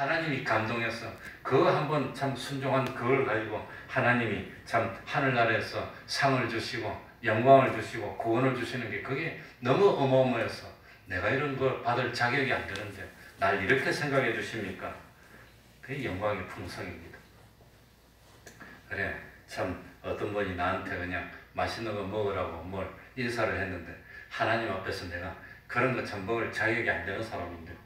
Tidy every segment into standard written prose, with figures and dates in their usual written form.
하나님이 감동해서 그거 한번 참 순종한 그걸 가지고 하나님이 참 하늘나라에서 상을 주시고 영광을 주시고 구원을 주시는 게 그게 너무 어마어마해서 내가 이런 걸 받을 자격이 안 되는데 날 이렇게 생각해 주십니까? 그게 영광의 풍성입니다. 그래, 참 어떤 분이 나한테 그냥 맛있는 거 먹으라고 뭘 인사를 했는데 하나님 앞에서 내가 그런 거 참 먹을 자격이 안 되는 사람인데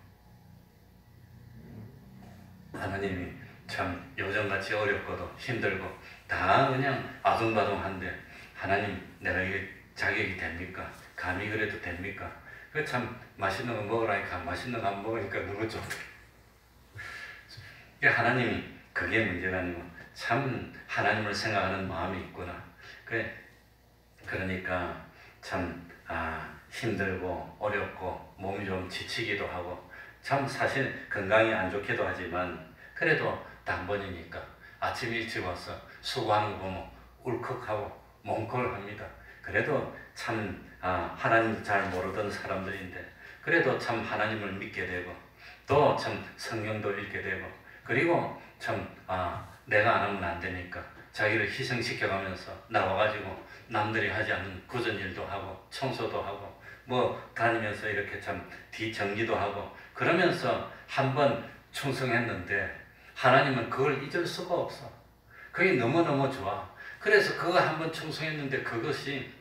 하나님이 참 요즘같이 어렵고도 힘들고 다 그냥 아둥바둥한데 하나님 내가 이게 자격이 됩니까? 감히 그래도 됩니까? 그 참 맛있는 거 먹으라니까 맛있는 거 안 먹으니까 너무 좋더라. 하나님이 그게 문제가 아니고 참 하나님을 생각하는 마음이 있구나. 그러니까 참 힘들고 어렵고 몸이 좀 지치기도 하고 참 사실 건강이 안 좋기도 하지만 그래도 당번이니까 아침 일찍 와서 수고하는 거 보면 울컥하고 몽클합니다. 그래도 참 하나님 잘 모르던 사람들인데 그래도 참 하나님을 믿게 되고 또 참 성경도 읽게 되고 그리고 참 내가 안 하면 안 되니까 자기를 희생시켜가면서 나와가지고 남들이 하지 않는 굳은 일도 하고 청소도 하고 뭐 다니면서 이렇게 참 뒤정리도 하고 그러면서 한번 충성했는데 하나님은 그걸 잊을 수가 없어. 그게 너무너무 좋아. 그래서 그거 한번 충성했는데 그것이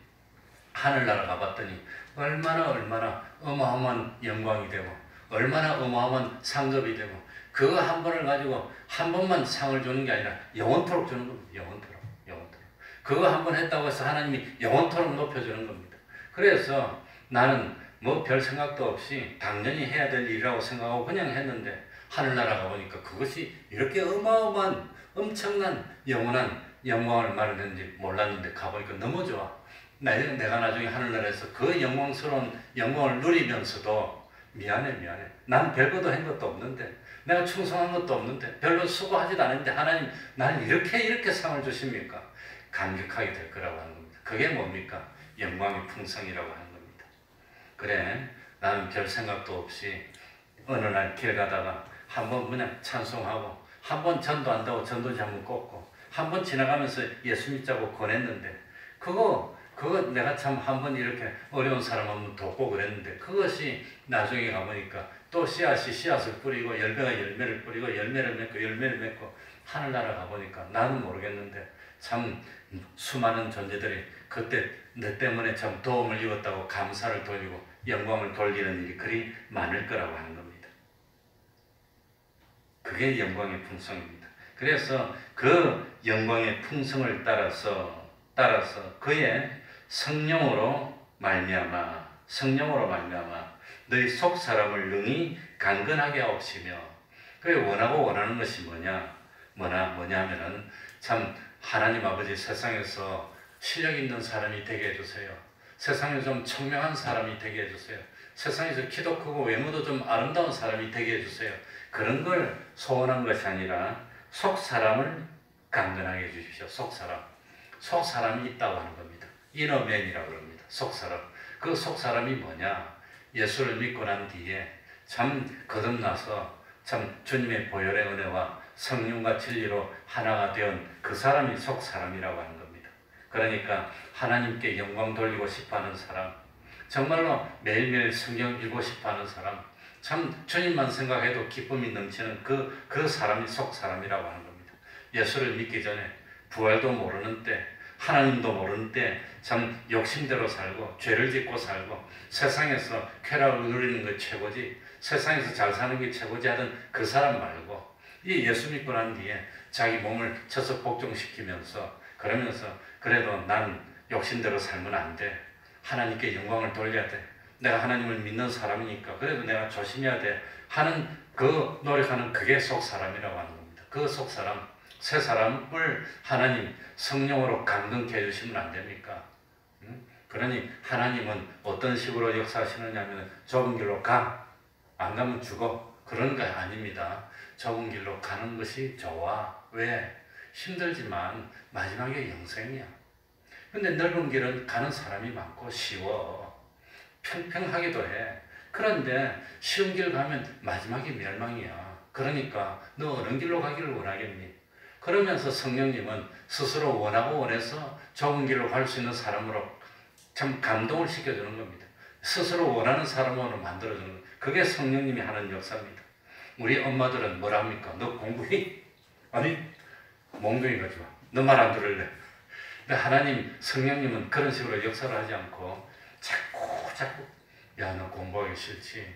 하늘나라 가봤더니 얼마나 어마어마한 영광이 되고 얼마나 어마어마한 상급이 되고 그거 한 번을 가지고 한 번만 상을 주는 게 아니라 영원토록 주는 겁니다. 영원토록. 그거 한 번 했다고 해서 하나님이 영원토록 높여주는 겁니다. 그래서 나는 뭐 별 생각도 없이 당연히 해야 될 일이라고 생각하고 그냥 했는데 하늘나라 가보니까 그것이 이렇게 어마어마한 엄청난 영원한 영광을 말하는지 몰랐는데 가보니까 너무 좋아. 내가 나중에 하늘나라에서 그 영광스러운 영광을 누리면서도 미안해. 난 별것도 한 것도 없는데 내가 충성한 것도 없는데 별로 수고하지도 않았는데 하나님 나는 이렇게 상을 주십니까? 감격하게 될 거라고 하는 겁니다. 그게 뭡니까? 영광의 풍성이라고 하는 겁니다. 그래, 나는 별 생각도 없이 어느 날 길 가다가 한번 그냥 찬송하고 한번 전도한다고 전도지 한번 꽂고 한번 지나가면서 예수 믿자고 권했는데 그거 내가 참 한번 이렇게 어려운 사람 한번 돕고 그랬는데 그것이 나중에 가보니까 또 씨앗을 뿌리고 열매가 열매를 뿌리고 열매를 맺고 하늘나라 가보니까 나는 모르겠는데 참 수많은 존재들이 그때 내 때문에 참 도움을 입었다고 감사를 돌리고 영광을 돌리는 일이 그리 많을 거라고 하는 겁니다. 그게 영광의 풍성입니다. 그래서 그 영광의 풍성을 따라서 그의 성령으로 말미암아 너희 속 사람을 능히 강건하게 하옵시며 그게 원하는 것이 뭐냐면은 참 하나님 아버지 세상에서 실력 있는 사람이 되게 해주세요. 세상에 좀 청명한 사람이 되게 해주세요. 세상에서 키도 크고 외모도 좀 아름다운 사람이 되게 해주세요. 그런 걸 소원한 것이 아니라 속 사람을 강건하게 해주십시오. 속 사람이 있다고 하는 겁니다. 이너맨이라고 합니다. 속 사람. 그 속 사람이 뭐냐? 예수를 믿고 난 뒤에 참 거듭나서 참 주님의 보혈의 은혜와 성령과 진리로 하나가 되은 그 사람이 속 사람이라고 하는 겁니다. 그러니까 하나님께 영광 돌리고 싶어하는 사람, 정말로 매일매일 성경 읽고 싶어하는 사람, 참 주님만 생각해도 기쁨이 넘치는 그 사람이 속 사람이라고 하는 겁니다. 예수를 믿기 전에 부활도 모르는 때, 하나님도 모르는 때 참 욕심대로 살고 죄를 짓고 살고 세상에서 쾌락을 누리는 게 최고지 세상에서 잘 사는 게 최고지 하던 그 사람 말고 이 예수 믿고 난 뒤에 자기 몸을 쳐서 복종시키면서 그러면서 그래도 난 욕심대로 살면 안 돼. 하나님께 영광을 돌려야 돼. 내가 하나님을 믿는 사람이니까 그래도 내가 조심해야 돼 하는 그 노력하는 그게 속 사람이라고 하는 겁니다. 그 속 사람, 새 사람을 하나님 성령으로 감동케 해주시면 안 됩니까? 그러니 하나님은 어떤 식으로 역사하시느냐 하면 좁은 길로 가, 안 가면 죽어 그런 거 아닙니다. 좁은 길로 가는 것이 좋아. 왜? 힘들지만 마지막에 영생이야. 근데 넓은 길은 가는 사람이 많고 쉬워. 평평하기도 해. 그런데 쉬운 길 가면 마지막에 멸망이야. 그러니까 너 어느 길로 가기를 원하겠니? 그러면서 성령님은 스스로 원하고 원해서 좁은 길로 갈 수 있는 사람으로 참 감동을 시켜주는 겁니다. 스스로 원하는 사람으로 만들어주는 겁니다. 그게 성령님이 하는 역사입니다. 우리 엄마들은 뭐라 합니까? 너 공부해? 아니, 몽둥이 가지 마. 너 말 안 들을래. 근데 하나님, 성령님은 그런 식으로 역사를 하지 않고 자꾸 야, 너 공부하기 싫지.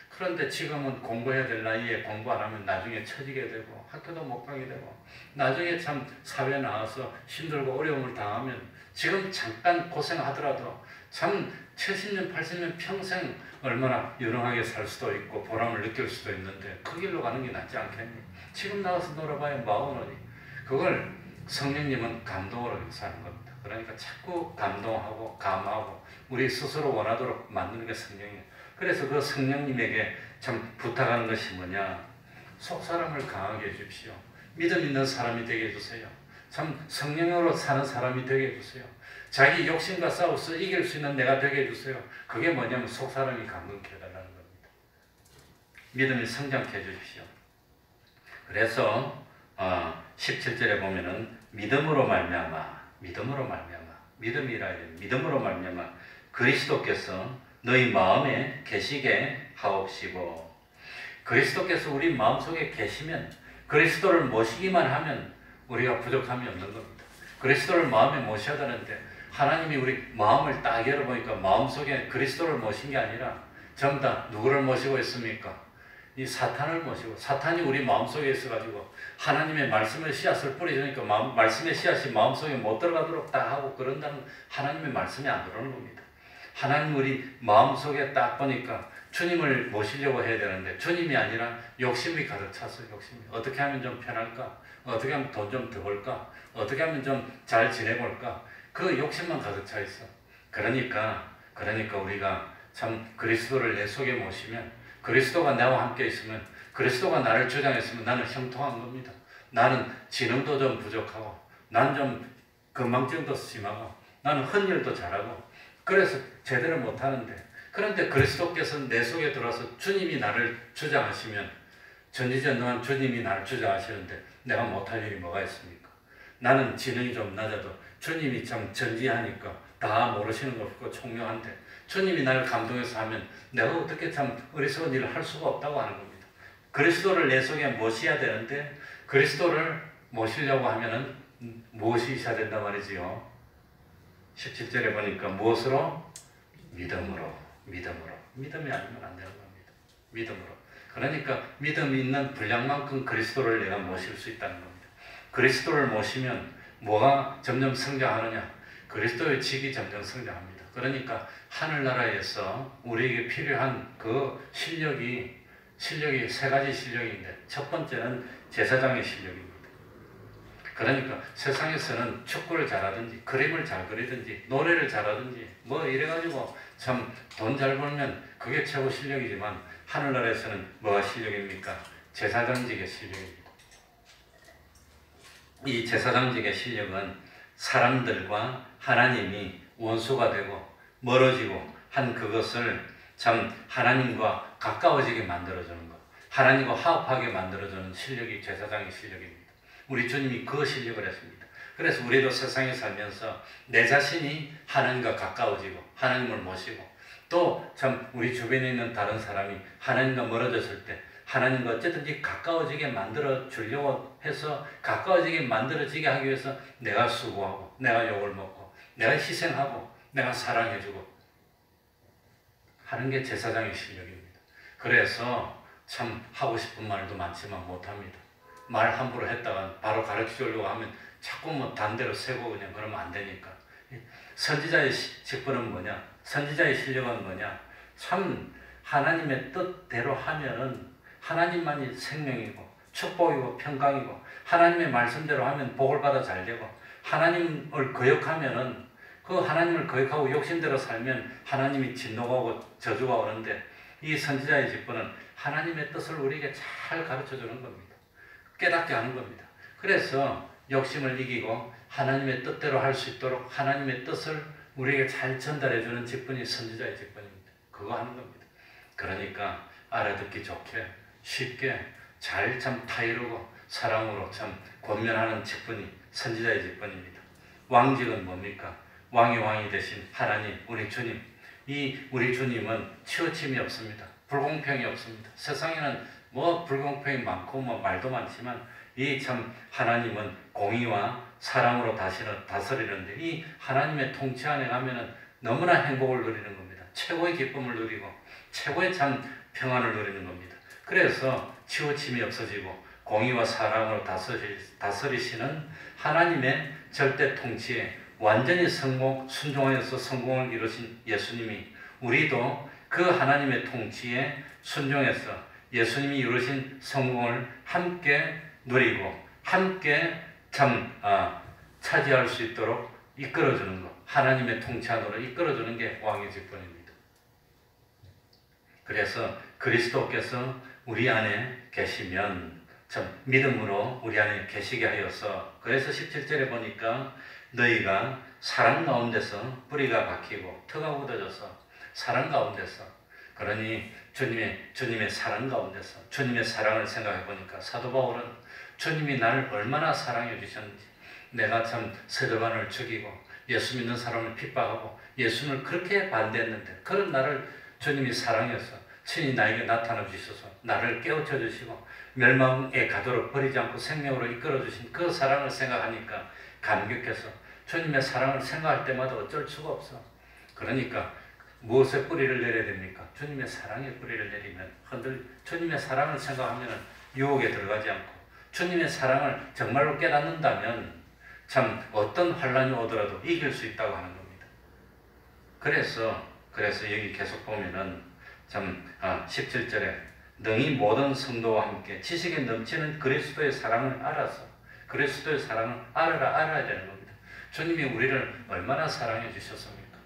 그런데 지금은 공부해야 될 나이에 공부 안 하면 나중에 처지게 되고 학교도 못 가게 되고 나중에 참 사회에 나와서 힘들고 어려움을 당하면 지금 잠깐 고생하더라도 참 70년, 80년 평생 얼마나 유능하게 살 수도 있고 보람을 느낄 수도 있는데 그 길로 가는 게 낫지 않겠니? 지금 나가서 놀아봐야 뭐하오니? 그걸 성령님은 감동으로 역사하는 겁니다. 그러니까 자꾸 감동하고 감화하고 우리 스스로 원하도록 만드는 게 성령이에요. 그래서 그 성령님에게 참 부탁하는 것이 뭐냐? 속사람을 강하게 해주십시오. 믿음 있는 사람이 되게 해주세요. 참 성령으로 사는 사람이 되게 해주세요. 자기 욕심과 싸워서 이길 수 있는 내가 되게 해주세요. 그게 뭐냐면 속사람이 강건케 해달라는 겁니다. 믿음이 성장케 해주십시오. 그래서 17절에 보면은 믿음으로 말미암아 믿음이라 해야 돼. 믿음으로 말미암아 그리스도께서 너희 마음에 계시게 하옵시고. 그리스도께서 우리 마음속에 계시면 그리스도를 모시기만 하면 우리가 부족함이 없는 겁니다. 그리스도를 마음에 모셔야 되는데 하나님이 우리 마음을 딱 열어보니까 마음속에 그리스도를 모신 게 아니라 전부 다 누구를 모시고 있습니까? 이 사탄을 모시고, 사탄이 우리 마음속에 있어가지고 하나님의 말씀의 씨앗을 뿌리주니까 말씀의 씨앗이 마음속에 못 들어가도록 딱 하고 그런다는 하나님의 말씀이 안 들어오는 겁니다. 하나님 우리 마음속에 딱 보니까 주님을 모시려고 해야 되는데 주님이 아니라 욕심이 가득 찼어요. 욕심이. 어떻게 하면 좀 편할까? 어떻게 하면 돈 좀 더 벌까? 어떻게 하면 좀 잘 지내볼까? 그 욕심만 가득 차 있어. 그러니까 우리가 참 그리스도를 내 속에 모시면 그리스도가 나와 함께 있으면 그리스도가 나를 주장했으면 나는 형통한 겁니다. 나는 지능도 좀 부족하고 난 좀 건망증도 심하고 나는 헌일도 잘하고 그래서 제대로 못하는데 그런데 그리스도께서 내 속에 들어와서 주님이 나를 주장하시면 전지전능한 주님이 나를 주장하시는데 내가 못할 일이 뭐가 있습니까? 나는 지능이 좀 낮아도 주님이 참 전지하니까 다 모르시는 거 없고 총명한데 주님이 나를 감동해서 하면 내가 어떻게 참 어리석은 일을 할 수가 없다고 하는 겁니다. 그리스도를 내 속에 모셔야 되는데 그리스도를 모시려고 하면은 무엇이 있어야 된단 말이지요. 17절에 보니까 무엇으로? 믿음으로. 믿음이 아니면 안 되는 겁니다. 믿음으로. 그러니까 믿음이 있는 분량만큼 그리스도를 내가 모실 수 있다는 겁니다. 그리스도를 모시면 뭐가 점점 성장하느냐? 그리스도의 직이 점점 성장합니다. 그러니까 하늘나라에서 우리에게 필요한 그 실력이 세 가지 실력인데 첫 번째는 제사장의 실력입니다. 그러니까 세상에서는 축구를 잘하든지 그림을 잘 그리든지 노래를 잘하든지 뭐 이래가지고 참 돈 잘 벌면 그게 최고 실력이지만 하늘나라에서는 뭐가 실력입니까? 제사장직의 실력입니다. 이 제사장직의 실력은 사람들과 하나님이 원수가 되고 멀어지고 한 그것을 참 하나님과 가까워지게 만들어주는 것, 하나님과 화합하게 만들어주는 실력이 제사장의 실력입니다. 우리 주님이 그 실력을 했습니다. 그래서 우리도 세상에 살면서 내 자신이 하나님과 가까워지고 하나님을 모시고 또 참 우리 주변에 있는 다른 사람이 하나님과 멀어졌을 때 하나님과 어쨌든지 가까워지게 만들어 주려고 해서 가까워지게 만들어지게 하기 위해서 내가 수고하고 내가 욕을 먹고 내가 희생하고 내가 사랑해주고 하는 게 제사장의 실력입니다. 그래서 참 하고 싶은 말도 많지만 못합니다. 말 함부로 했다가 바로 가르쳐주려고 하면 자꾸 뭐 단대로 세고 그냥 그러면 안 되니까. 선지자의 직분은 뭐냐? 선지자의 실력은 뭐냐? 참 하나님의 뜻대로 하면은 하나님만이 생명이고 축복이고 평강이고 하나님의 말씀대로 하면 복을 받아 잘 되고 하나님을 거역하면은 그 하나님을 거역하고 욕심대로 살면 하나님이 진노가 오고 저주가 오는데 이 선지자의 직분은 하나님의 뜻을 우리에게 잘 가르쳐주는 겁니다. 깨닫게 하는 겁니다. 그래서 욕심을 이기고 하나님의 뜻대로 할 수 있도록 하나님의 뜻을 우리에게 잘 전달해주는 직분이 선지자의 직분입니다. 그거 하는 겁니다. 그러니까 알아듣기 좋게 쉽게 잘 참 타이르고 사랑으로 참 권면하는 직분이 선지자의 직분입니다. 왕직은 뭡니까? 왕의 왕이 되신 하나님, 우리 주님. 이 우리 주님은 치우침이 없습니다. 불공평이 없습니다. 세상에는 뭐 불공평이 많고 뭐 말도 많지만 이 참 하나님은 공의와 사랑으로 다스리는데 이 하나님의 통치 안에 가면은 너무나 행복을 누리는 겁니다. 최고의 기쁨을 누리고 최고의 참 평안을 누리는 겁니다. 그래서 치우침이 없어지고 공의와 사랑으로 다스리시는 하나님의 절대 통치에 완전히 순종하여서 성공을 이루신 예수님이 우리도 그 하나님의 통치에 순종해서 예수님이 이루신 성공을 함께 누리고 함께 차지할 수 있도록 이끌어주는 것, 하나님의 통치 안으로 이끌어주는 게 왕의 직분입니다. 그래서 그리스도께서 우리 안에 계시면 참 믿음으로 우리 안에 계시게 하여서 그래서 17절에 보니까 너희가 사랑 가운데서 뿌리가 박히고 터가 굳어져서 사랑 가운데서 그러니 주님의 사랑 가운데서 주님의 사랑을 생각해 보니까 사도 바울은 주님이 나를 얼마나 사랑해 주셨는지 내가 참 스데반을 죽이고 예수 믿는 사람을 핍박하고 예수님을 그렇게 반대했는데 그런 나를 주님이 사랑해서 친히 나에게 나타나 주셔서 나를 깨우쳐 주시고 멸망에 가도록 버리지 않고 생명으로 이끌어 주신 그 사랑을 생각하니까 감격해서 주님의 사랑을 생각할 때마다 어쩔 수가 없어. 그러니까 무엇에 뿌리를 내려야 됩니까? 주님의 사랑에 뿌리를 내리면 주님의 사랑을 생각하면 유혹에 들어가지 않고 주님의 사랑을 정말로 깨닫는다면 참 어떤 환란이 오더라도 이길 수 있다고 하는 겁니다. 그래서 여기 계속 보면은 참 17절에 능히 모든 성도와 함께 지식에 넘치는 그리스도의 사랑을 알아서 그리스도의 사랑을 알아야 되는 겁니다. 주님이 우리를 얼마나 사랑해 주셨습니까?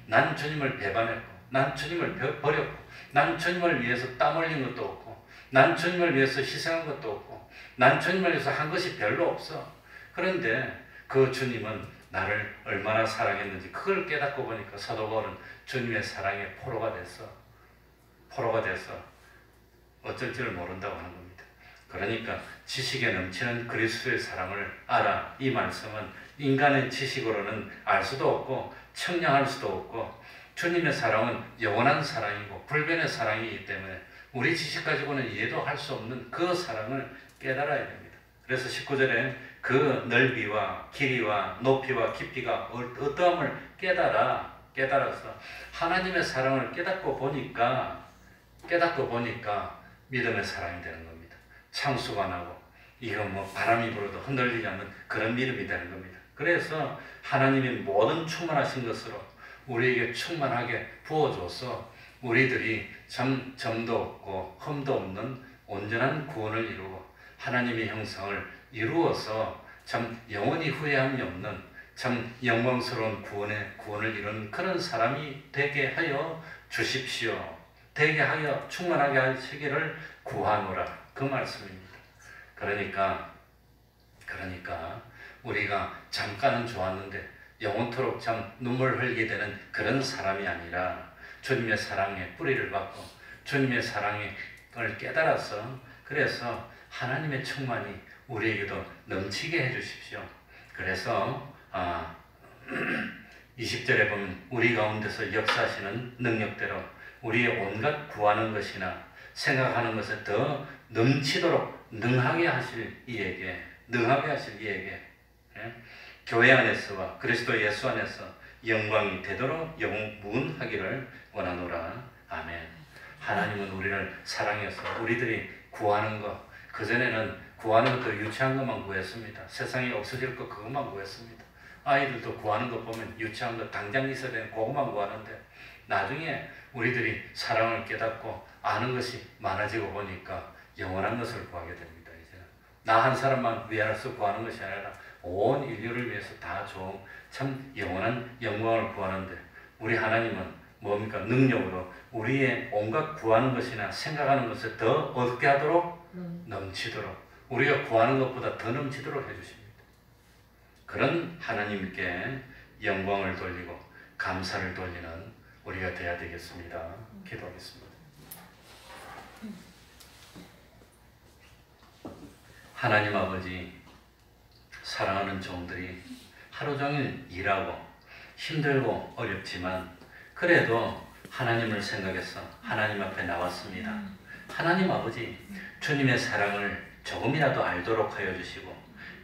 난 주님을 배반했고 난 주님을 버렸고 난 주님을 위해서 땀 흘린 것도 없고 난 주님을 위해서 희생한 것도 없고 난 주님을 위해서 한 것이 별로 없어. 그런데 그 주님은 나를 얼마나 사랑했는지 그걸 깨닫고 보니까 사도 바울은 주님의 사랑에 포로가 돼서 어쩔 줄 모른다고 하는 겁니다. 그러니까 지식에 넘치는 그리스도의 사랑을 알아. 이 말씀은 인간의 지식으로는 알 수도 없고 청량할 수도 없고 주님의 사랑은 영원한 사랑이고 불변의 사랑이기 때문에 우리 지식 가지고는 이해도 할 수 없는 그 사랑을 깨달아야 됩니다. 그래서 19절에 그 넓이와 길이와 높이와 깊이가 어떠함을 깨달아서 하나님의 사랑을 깨닫고 보니까 믿음의 사랑이 되는 겁니다. 창수가 나고 이거 뭐 바람이 불어도 흔들리지 않는 그런 믿음이 되는 겁니다. 그래서 하나님이 모든 충만하신 것으로 우리에게 충만하게 부어줘서 우리들이 참 점도 없고 흠도 없는 온전한 구원을 이루고 하나님의 형상을 이루어서 참 영원히 후회함이 없는 참 영광스러운 구원을 이루는 그런 사람이 되게 하여 주십시오. 되게 하여 충만하게 하시기를 구하노라. 그 말씀입니다. 그러니까 우리가 잠깐은 좋았는데 영원토록 참 눈물 흘리게 되는 그런 사람이 아니라 주님의 사랑에 뿌리를 받고 주님의 사랑을 깨달아서 그래서 하나님의 충만이 우리에게도 넘치게 해주십시오. 그래서 20절에 보면 우리 가운데서 역사하시는 능력대로 우리의 온갖 구하는 것이나 생각하는 것에 더 넘치도록 능하게 하실 이에게 교회 안에서와 그리스도 예수 안에서 영광이 되도록 영무하기를 원하노라. 아멘. 하나님은 우리를 사랑해서 우리들이 구하는 것, 그전에는 구하는 것도 유치한 것만 구했습니다. 세상에 없어질 것 그것만 구했습니다. 아이들도 구하는 것 보면 유치한 것 당장 있어야 되는 그것만 구하는데 나중에 우리들이 사랑을 깨닫고 아는 것이 많아지고 보니까 영원한 것을 구하게 됩니다. 이제 나 한 사람만 위하여서 구하는 것이 아니라 온 인류를 위해서 다 좋은 참 영원한 영광을 구하는데 우리 하나님은 뭡니까? 능력으로 우리의 온갖 구하는 것이나 생각하는 것을 더 얻게 하도록 넘치도록 우리가 구하는 것보다 더 넘치도록 해주십니다. 그런 하나님께 영광을 돌리고 감사를 돌리는 우리가 되어야 되겠습니다. 기도하겠습니다. 하나님 아버지, 사랑하는 종들이 하루 종일 일하고 힘들고 어렵지만 그래도 하나님을 생각해서 하나님 앞에 나왔습니다. 하나님 아버지, 주님의 사랑을 조금이라도 알도록 하여 주시고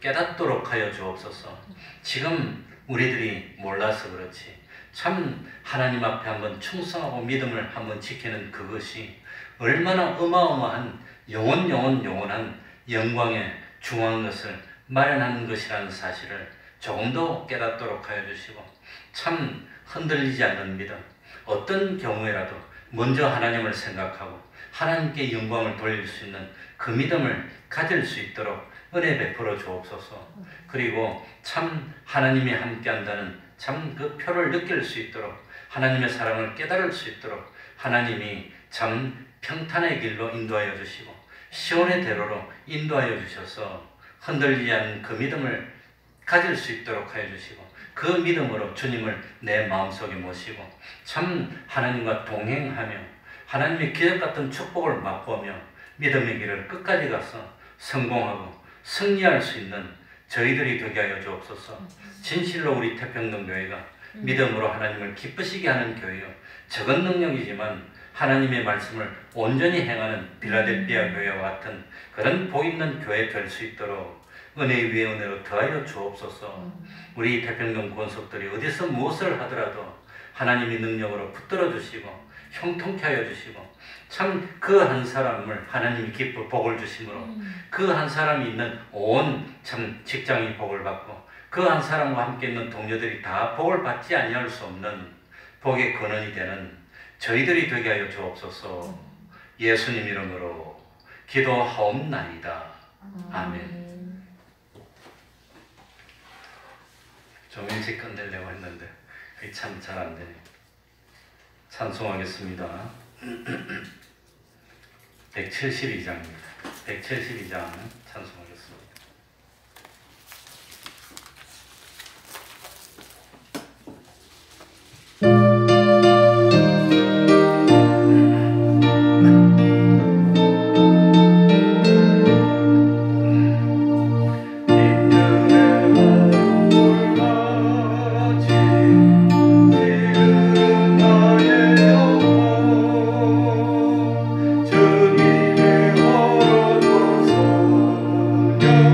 깨닫도록 하여 주옵소서. 지금 우리들이 몰라서 그렇지 참 하나님 앞에 한번 충성하고 믿음을 한번 지키는 그것이 얼마나 어마어마한 영원한 영광의 중요한 것을 마련하는 것이라는 사실을 조금 더 깨닫도록 하여 주시고 참 흔들리지 않는 믿음, 어떤 경우에라도 먼저 하나님을 생각하고 하나님께 영광을 돌릴 수 있는 그 믿음을 가질 수 있도록 은혜 베풀어 주옵소서. 그리고 참 하나님이 함께한다는 참 그 표를 느낄 수 있도록 하나님의 사랑을 깨달을 수 있도록 하나님이 참 평탄의 길로 인도하여 주시고 시온의 대로로 인도하여 주셔서 흔들리지 않는 그 믿음을 가질 수 있도록 하여 주시고 그 믿음으로 주님을 내 마음속에 모시고 참 하나님과 동행하며 하나님의 기적같은 축복을 맛보며 믿음의 길을 끝까지 가서 성공하고 승리할 수 있는 저희들이 되게 하여 주옵소서. 진실로 우리 태평동교회가 믿음으로 하나님을 기쁘시게 하는 교회요, 적은 능력이지만 하나님의 말씀을 온전히 행하는 빌라델피아 교회와 같은 그런 복 있는 교회 될 수 있도록 은혜 위에 은혜로 더하여 주옵소서. 우리 태평동 권속들이 어디서 무엇을 하더라도 하나님의 능력으로 붙들어 주시고 형통케 하여 주시고 참 그 한 사람을 하나님이 기뻐 복을 주심으로 그 한 사람이 있는 온 참 직장이 복을 받고 그 한 사람과 함께 있는 동료들이 다 복을 받지 아니할 수 없는 복의 근원이 되는 저희들이 되게 하여 주옵소서. 예수님 이름으로 기도하옵나이다. 아멘. 좀 일찍 끝내려고 했는데 그게 참 잘 안 되네. 찬송하겠습니다. 172장입니다. 172장 찬송하겠습니다. 주님의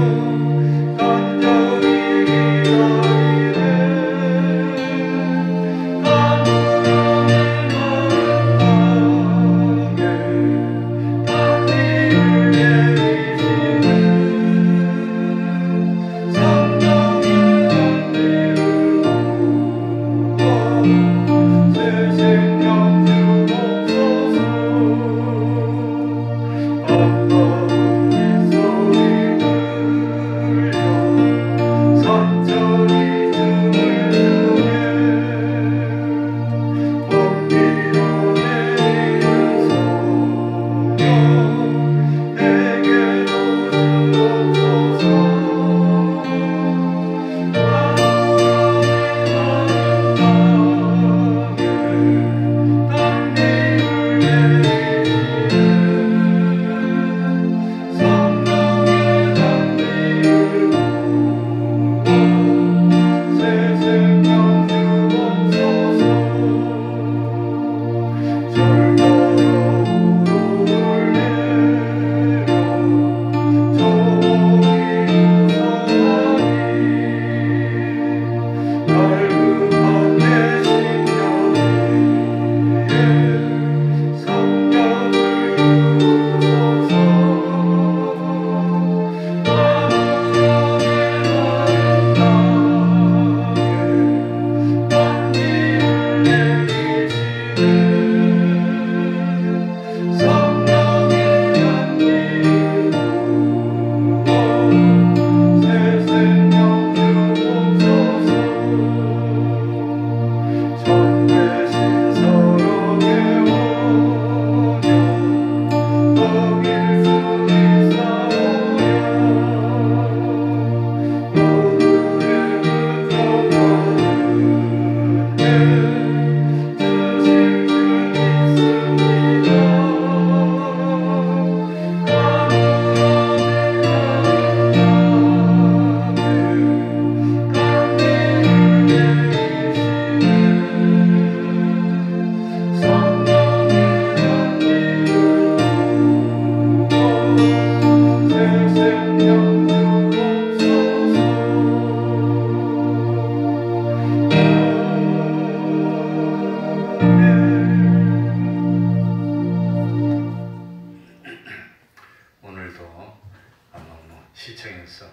시청에서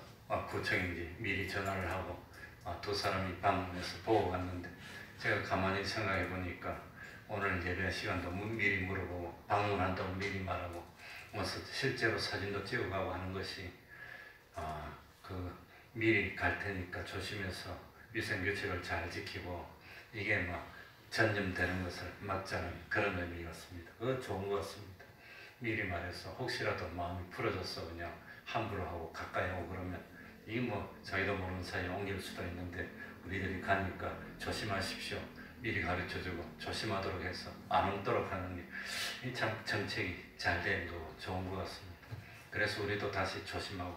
구청인지 미리 전화를 하고 두 사람이 방문해서 보고 갔는데 제가 가만히 생각해 보니까 오늘 예배 시간도 미리 물어보고 방문한다고 미리 말하고 실제로 사진도 찍어가고 하는 것이 미리 갈 테니까 조심해서 위생규칙을 잘 지키고 이게 전염되는 것을 막자는 그런 의미였습니다. 그거 좋은 것 같습니다. 미리 말해서 혹시라도 마음이 풀어져서 그냥 함부로 하고 가까이 오고 그러면 이게 자기도 모르는 사이에 옮길 수도 있는데 우리들이 가니까 조심하십시오. 미리 가르쳐주고 조심하도록 해서 안 옮도록 하는 게 참 정책이 잘 된 거 좋은 것 같습니다. 그래서 우리도 다시 조심하고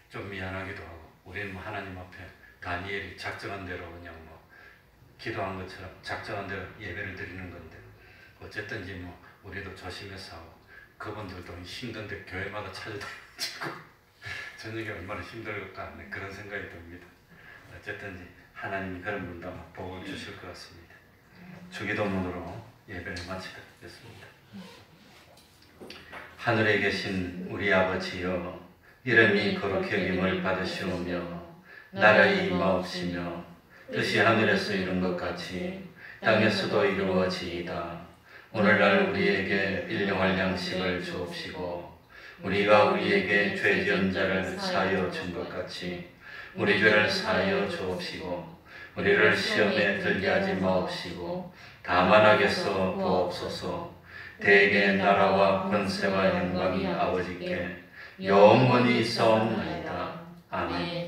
좀 미안하기도 하고 우리는 하나님 앞에 다니엘이 작정한 대로 그냥 기도한 것처럼 작정한 대로 예배를 드리는 건데 어쨌든지 우리도 조심해서 하고 그분들도 힘든데 교회마다 찾아다니고 저녁에 얼마나 힘들까 그런 생각이 듭니다. 어쨌든지 하나님이 그런 분도 복을 주실 것 같습니다. 주기도문으로 예배를 마치겠습니다. 하늘에 계신 우리 아버지여, 이름이 거룩히 여김을 받으시오며 나라의 임하옵시며 뜻이 하늘에서 이룬 것 같이 땅에서도 이루어지이다. 오늘날 우리에게 일용할 양식을 주옵시고 우리가 우리에게 죄 지은 자를 사하여 준 것 같이 우리 죄를 사하여 주옵시고 우리를 시험에 들게 하지 마옵시고 다만 악에서 구하옵소서. 대개 나라와 권세와 영광이 아버지께 영원히 있사옵나이다. 아멘.